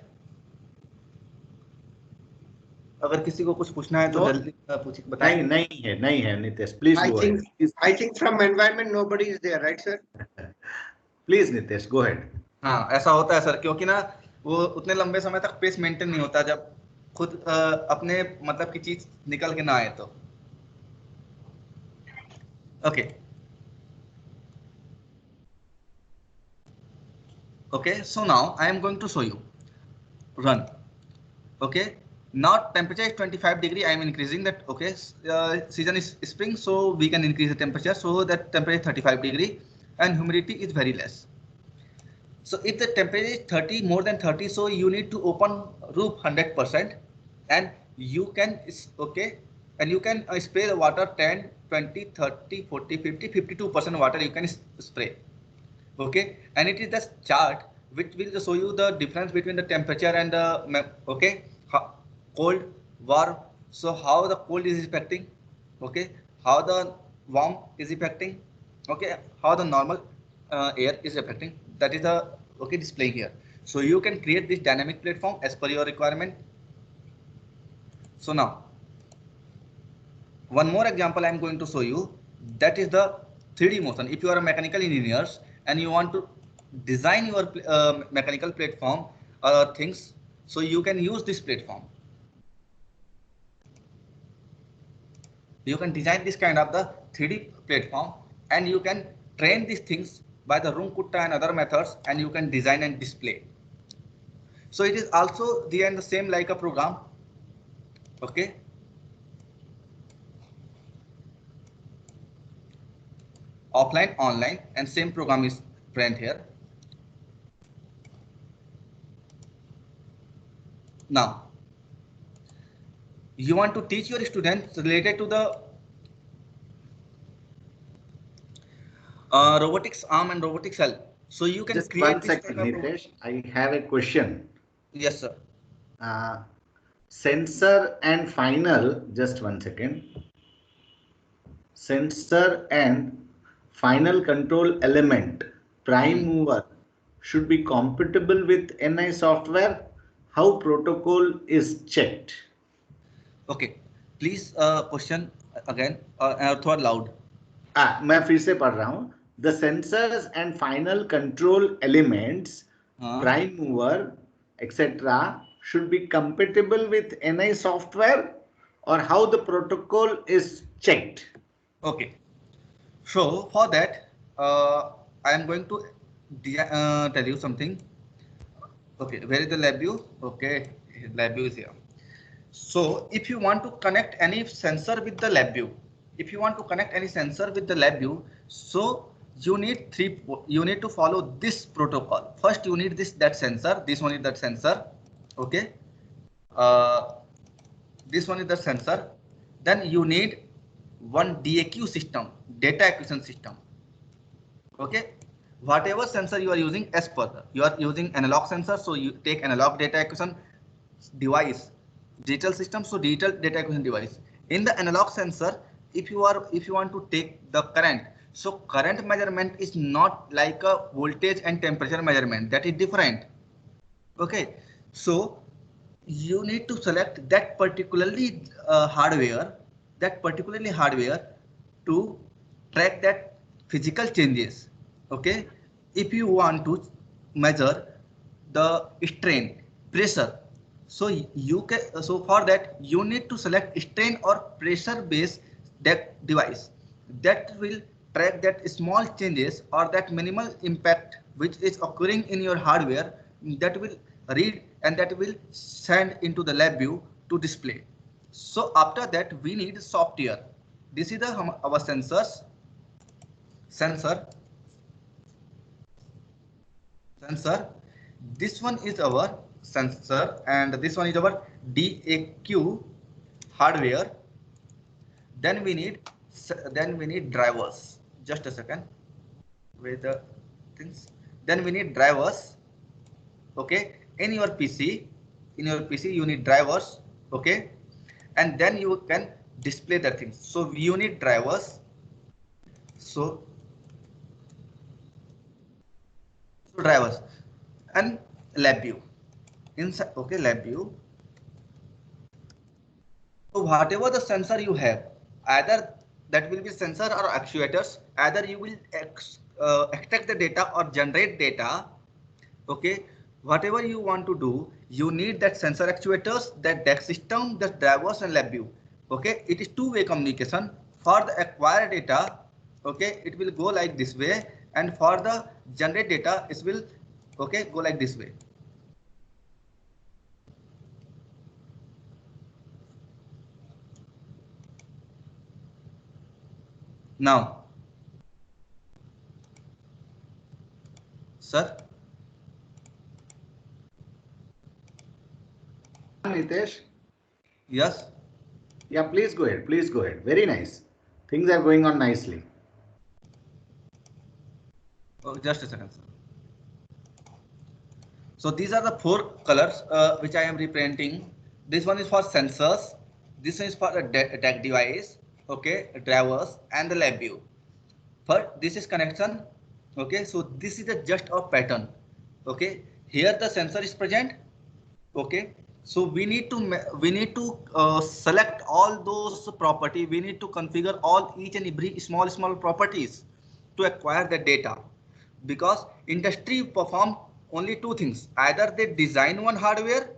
अगर किसी को कुछ पूछना है तो जल्दी पूछिए, बताएं. नहीं है Nitesh, please go ahead. I think from environment nobody is there, right sir? Please Nitesh, go ahead. हाँ, ऐसा होता है सर, क्योंकि ना वो उतने लंबे समय तक पेस मेंटेन नहीं होता जब खुद अपने मतलब की चीज निकल के ना आए तो. Okay okay, so now I am going to show you run. Okay, now temperature is 25 degree. I am increasing that. Okay, season is spring, so we can increase the temperature, so that temperature is 35 degree and humidity is very less. So if the temperature is 30, more than 30, so you need to open roof 100%, and you can, okay, and you can spray the water 10, 20, 30, 40, 50, 52% water you can spray. Okay, and it is the chart which will show you the difference between the temperature and the, okay, cold, warm. So how the cold is affecting, okay, how the warm is affecting, okay, how the normal air is affecting. That is the, okay, display here. So you can create this dynamic platform as per your requirement. So now one more example I am going to show you, that is the 3D motion. If you are a mechanical engineers and you want to design your mechanical platform things, so you can use this platform. You can design this kind of the 3D platform, and you can train these things by the room kutta and other methods, and you can design and display. So it is also the same like a program. Okay. Offline, online, and same program is present here. Now, you want to teach your students related to the robotics arm and robotics cell. So you can just create 1 second, Nitesh. I have a question. Yes, sir. Sensor and final, just 1 second. Sensor and final control element, prime mover, should be compatible with NI software. How protocol is checked? Okay, please question again थोड़ा loud. मैं फिर से पढ़ रहा हूँ. The sensors and final control elements, prime mover, etc., should be compatible with NI software, or how the protocol is checked? Okay, so for that I am going to tell you something. Okay, where is the lab view? Okay, lab view is here. So if you want to connect any sensor with the lab view, so you need you need to follow this protocol. First you need that sensor, this one is that sensor. Okay, this one is the sensor. Then you need one DAQ system, data acquisition system. Okay, whatever sensor you are using, as per you are using analog sensor, so you take analog data acquisition device. Digital system, so digital data acquisition device. In the analog sensor, if you want to take the current, so current measurement is not like a voltage and temperature measurement, that is different. Okay, so you need to select that particularly hardware to track that physical changes. Okay, if you want to measure the strain, pressure, so you can, so for that you need to select strain or pressure based that device that will track that small changes or that minimal impact which is occurring in your hardware, that will read and that will send into the lab view to display. So after that we need software. This is our sensor. This one is our sensor and this one is our DAQ hardware. Then we need drivers. Just a second. With the things. Then we need drivers. Okay. In your PC you need drivers. Okay. And then you can display the things. So you need drivers. So drivers and LabVIEW inside. Okay, LabVIEW. So whatever the sensor you have, either that will be sensor or actuators, either you will extract the data or generate data. Okay, whatever you want to do, you need that sensor actuators, that DAC system, the drivers and LabVIEW. Okay, it is two-way communication. For the acquired data, okay, it will go like this way, and for the generate data, it will go like this way. Now, sir. Nitesh? Yes. Yeah, please go ahead. Please go ahead. Very nice. Things are going on nicely. Oh, just a second, sir. So these are the four colors which I am representing. This one is for sensors. This one is for the DAC device. Okay, drivers and the LabVIEW. First, this is connection. Okay, so this is just a pattern. Okay, here the sensor is present. Okay, so we need to select all those property. We need to configure each and every small properties to acquire the data, because industry perform only two things. Either they design one hardware.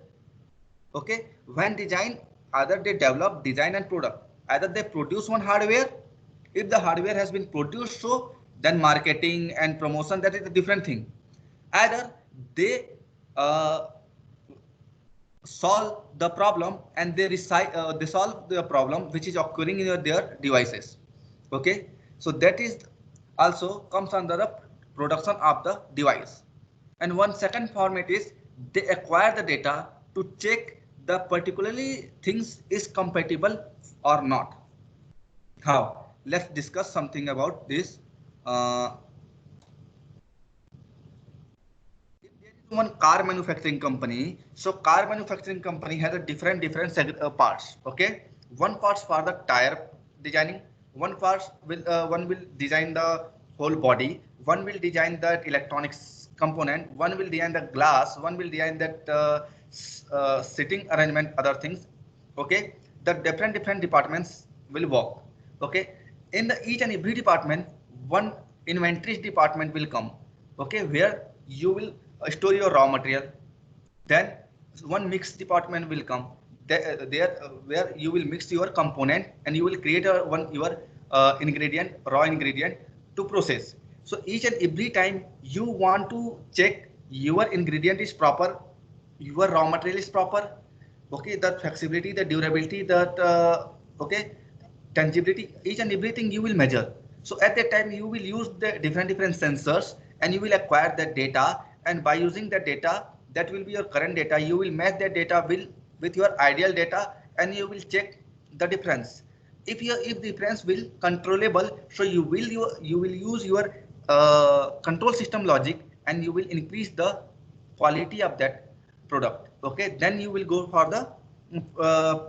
Okay, when design, either they develop, design and product. Either they produce one hardware. If the hardware has been produced, so then marketing and promotion, that is a different thing. Either they solve the problem and they solve the problem which is occurring in their devices. Okay, so that is also comes under the production of the device. And one second format is they acquire the data to check the particularly things is compatible or not. How? Let's discuss something about this. If there is one car manufacturing company, so car manufacturing company has a different parts. Okay, one parts for the tire designing, one will design the whole body, one will design that electronics component, one will design the glass, one will design that sitting arrangement, other things. Okay, the different departments will work. Okay, in the each and every department, one inventory department will come. Okay, where you will store your raw material. Then one mix department will come where you will mix your component and you will create your raw ingredient to process. So each and every time you want to check your ingredient is proper, your raw material is proper. Okay, the flexibility, the durability, that tangibility, each and everything you will measure. So at that time you will use the different sensors and you will acquire that data, and by using that data, that will be your current data, you will match that data with your ideal data and you will check the difference. If difference will controllable, so you will use your control system logic and you will increase the quality of that product. Okay, then you will go for the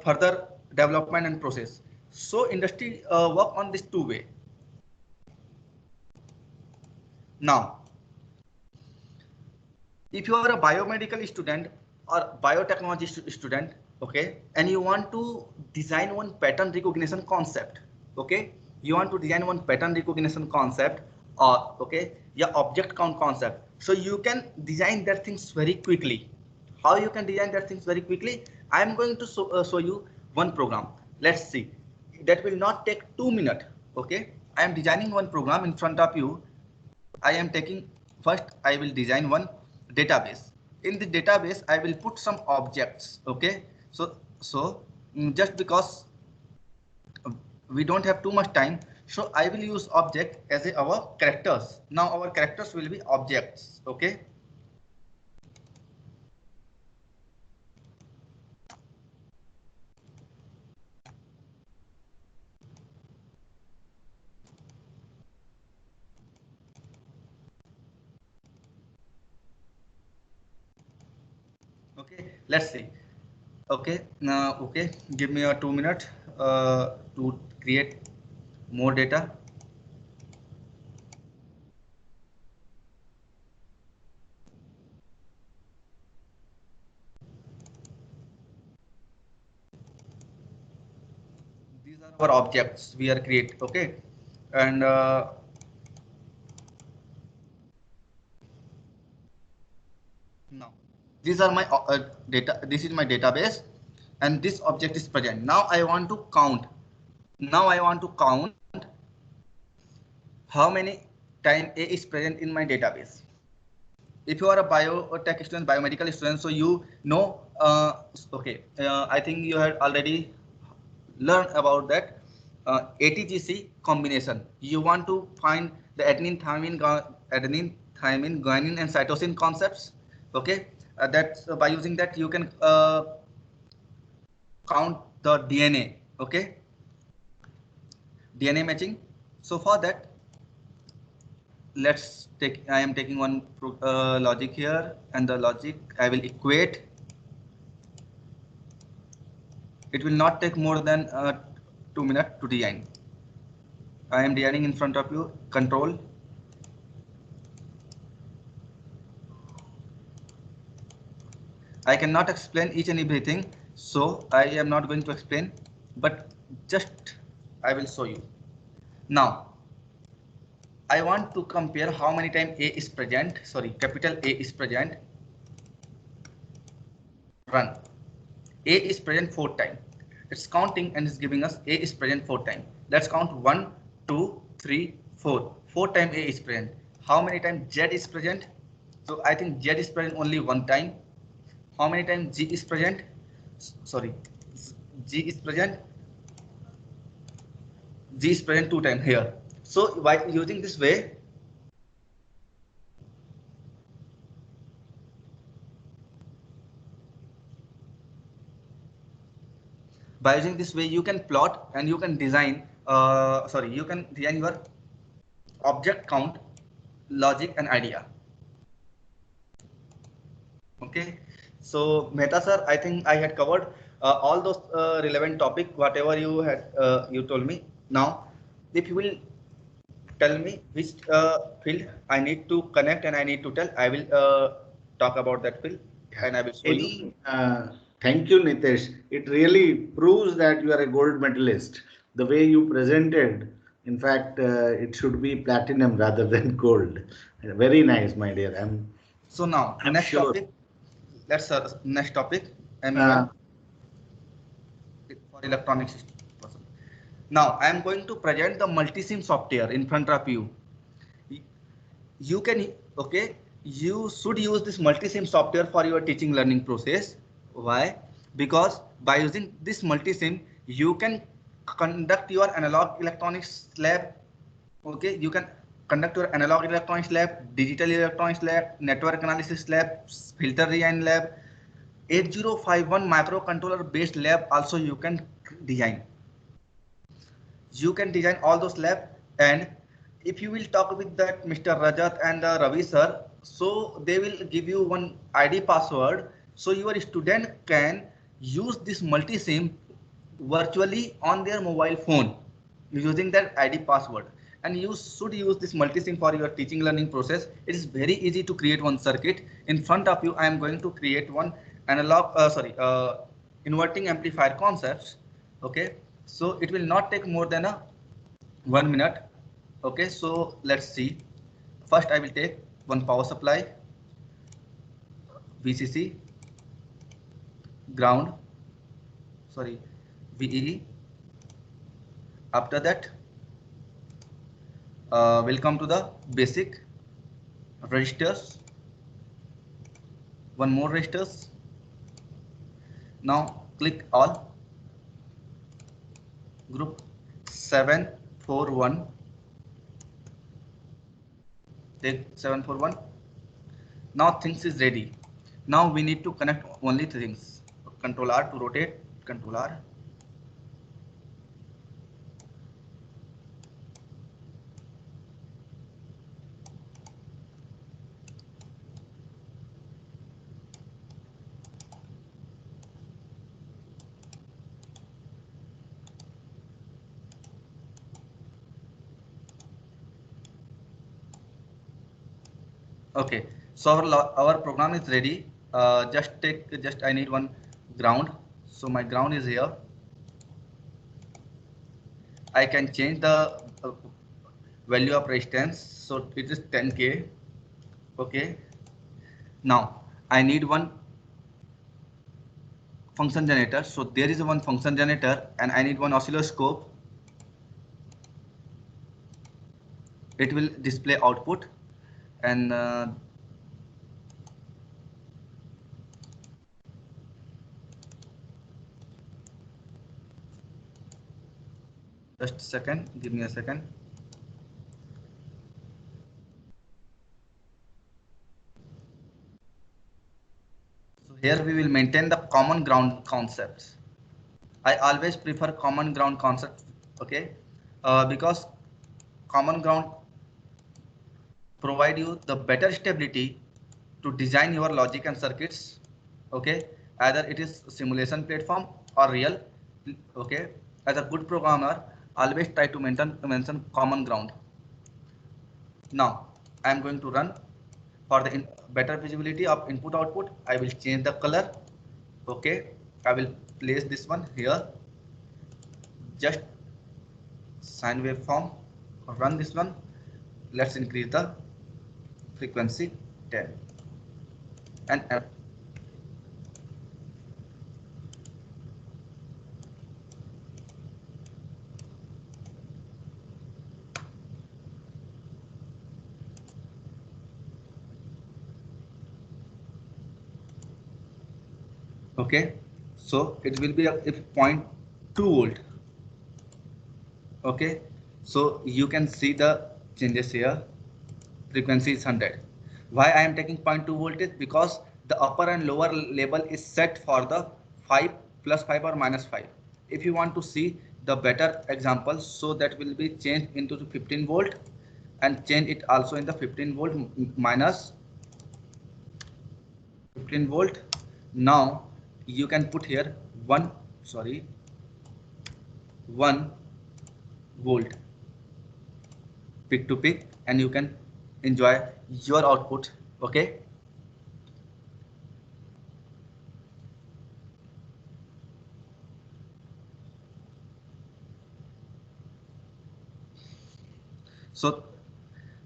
further development and process. So industry work on this two way. Now, if you are a biomedical student or biotechnology student, okay, and you want to design one pattern recognition concept, okay, you want to design one pattern recognition concept or object count concept, so you can design that things very quickly. How you can design that things very quickly? I am going to show you one program. Let's see. That will not take 2 minutes. Okay, I am designing one program in front of you. I am taking first, I will design one database. in the database I will put some objects. Okay, so just because we don't have too much time, so I will use object as our characters. Now our characters will be objects. Okay. Okay, let's see. Okay, now okay, give me a 2 minute to create more data. These are our objects we are create. Okay, and now these are my data. This is my database, and this object is present. Now I want to count. Now I want to count how many time A is present in my database. If you are a biotech student, biomedical student, so you know. Okay, I think you had already learned about that ATGC combination. You want to find the adenine, thymine, guanine, and cytosine concepts. Okay, that's by using that you can count the DNA. Okay, DNA matching. So for that, let's take. I am taking one logic here, and the logic I will equate. It will not take more than 2 minutes to design. I am designing in front of you. Control. I cannot explain each and everything, so I am not going to explain, but just I will show you. Now, I want to compare how many times A is present. Sorry, capital A is present. Run. A is present 4 times. It's counting and it's giving us A is present 4 times. Let's count 1, 2, 3, 4. 4 times A is present. How many times Z is present? So I think Z is present only 1 time. How many times G is present? Sorry, G is present. G is present 2 times here. So by using this way, you can plot and you can design. You can design your object count, logic, and idea. Okay. So Mehta sir, I think I had covered all those relevant topic, whatever you had you told me. Now, if you will tell me which field I need to connect and I need to tell, I will talk about that field and I will show you. Thank you, Nitesh. It really proves that you are a gold medalist. The way you presented, in fact, it should be platinum rather than gold. Very nice, my dear. So now, I'm next sure. topic. Let's next topic. MEM for electronic system. Now I am going to present the multi-sim software in front of you. You can, okay, you should use this multi-sim software for your teaching learning process. Why? Because by using this multi-sim, you can conduct your analog electronics lab. Okay, you can conduct your analog electronics lab, digital electronics lab, network analysis lab, filter design lab, 8051 microcontroller based lab also you can design. You can design all those lab, and if you will talk with that Mr. Rajat and Ravi sir, so they will give you one ID password, so your student can use this multi-sim virtually on their mobile phone using that ID password. And you should use this multi-sim for your teaching learning process. It is very easy to create one circuit. In front of you, I am going to create one analog, inverting amplifier concepts. Okay, so it will not take more than 1 minute. Okay, so let's see. First, I will take one power supply, VCC, ground, sorry, VEE. After that, we'll come to the basic registers. one more registers. Now click all, group 741, take 741. Now things is ready. Now we need to connect only things. Control R to rotate, Control R. Okay, so our program is ready. Just I need one ground. So my ground is here. I can change the value of resistance. So it is 10K. Okay. Now I need one function generator. So there is one function generator, and I need one oscilloscope. It will display output, and just a second, give me a second. So here we will maintain the common ground concepts. I always prefer common ground concept, okay, because common ground provide you the better stability to design your logic and circuits, okay, either it is simulation platform or real, okay. As a good programmer, always try to mention common ground. Now I am going to run. For the better visibility of input output, I will change the color, okay. I will place this one here, just sine waveform, run this one. Let's increase the frequency 10 and okay. So it will be if 0.2 volt, okay. So you can see the changes here. Frequency is 100. Why I am taking 0.2 voltage? Because the upper and lower label is set for the 5 plus 5 or minus 5. If you want to see the better example, so that will be changed into the 15 volt and change it also in the 15 volt minus 15 volt. Now you can put here 1 volt peak to peak, and you can enjoy your output, okay. So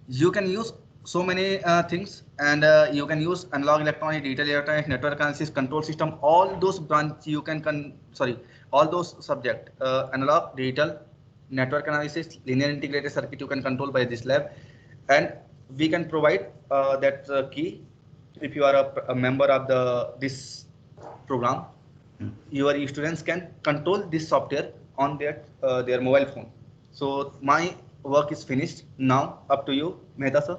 you can use so many things, and you can use analog electronics, digital electronics, network analysis, control system, all those branch you can all those subject, analog, digital, network analysis, linear integrated circuit you can control by this lab. And we can provide that key. If you are a member of this program, your students can control this software on their mobile phone. So my work is finished. Now up to you, Mehta sir.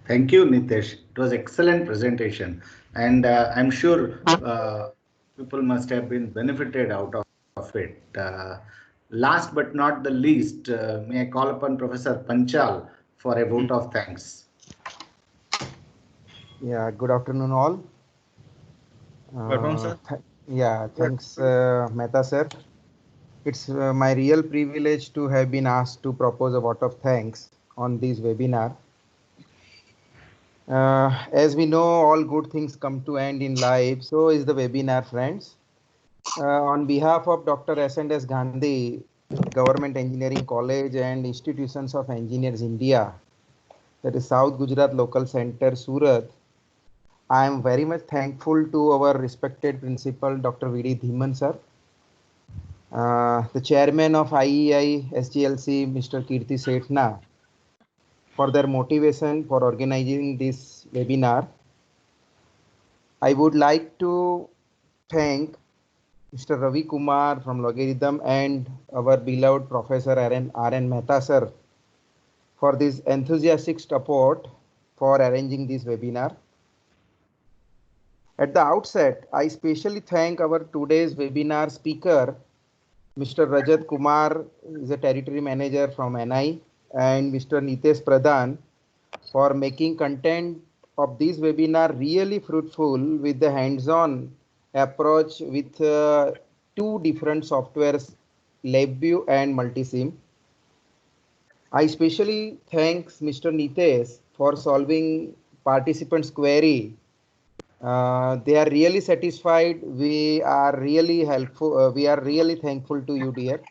Thank you, Nitesh. It was excellent presentation, and I'm sure people must have been benefited out of it. Last but not the least, may I call upon Professor Panchal for a vote of thanks. Yeah, good afternoon all. Welcome, sir. Thanks, Mehta sir. It's my real privilege to have been asked to propose a vote of thanks on this webinar. As we know, all good things come to end in life. So is the webinar, friends. On behalf of Dr. S&S Gandhi, Government Engineering College and Institutions of Engineers India, that is South Gujarat Local Center, Surat, I am very much thankful to our respected principal, Dr. V.D. Dhiman sir, the chairman of IEI SGLC, Mr. Kirti Setna, for their motivation for organizing this webinar. I would like to thank Mr. Ravi Kumar from Logarithm and our beloved Professor R.N. Mehta sir for this enthusiastic support for arranging this webinar. At the outset, I specially thank our today's webinar speaker, Mr. Rajat Kumar, is a territory manager from NI, and Mr. Nitesh Pradhan for making content of this webinar really fruitful with the hands-on approach with two different softwares, LabVIEW and Multisim. I especially thanks Mr. Nitesh for solving participants' query. They are really satisfied. We are really helpful. We are really thankful to you, dear.